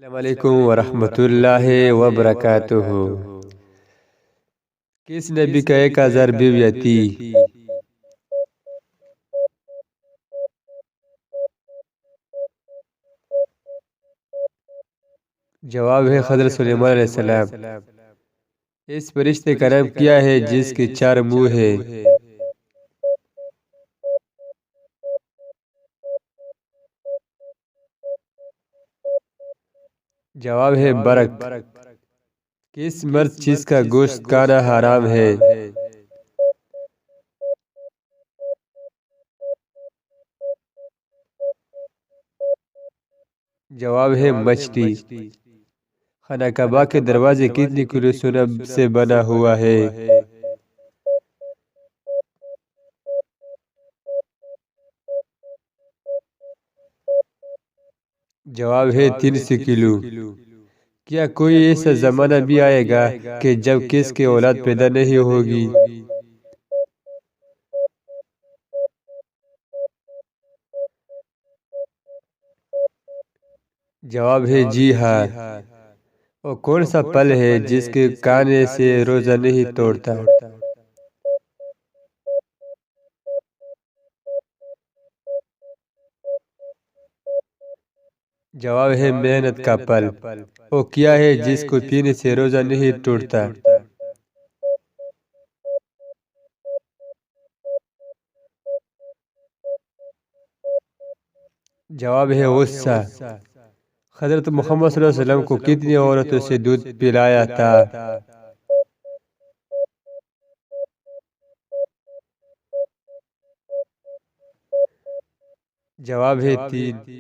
السلام علیکم ورحمۃ اللہ وبرکاتہ۔ کس نبی کا 1000 بیویاں تھی؟ جواب ہے حضرت سلیمان علیہ السلام۔ اس فرشتے کا نام کیا ہے جس کے 4 منہ ہیں؟ جواب ہے برق۔ کس مرد چیز کا گوشت کھانا حرام ہے؟ جواب ہے مچھلی۔ خانہ کعبہ کے دروازے کتنی کلو سونا سے بنا ہوا ہے؟ جواب ہے 300 کلو۔ کیا کوئی ایسا زمانہ بھی آئے گا کہ جب کس کی اولاد پیدا نہیں ہوگی؟ جواب ہے جی ہاں۔ وہ کون سا پھل ہے جس کے کھانے سے روزہ نہیں توڑتا؟ جواب ہے محنت کا پھل۔ وہ کیا ہے جس کو پینے سے روزہ نہیں ٹوٹتا؟ جواب ہے غصہ۔ حضرت محمد صلی اللہ علیہ وسلم کو کتنی عورتوں سے دودھ پلایا تھا؟ جواب ہے 3۔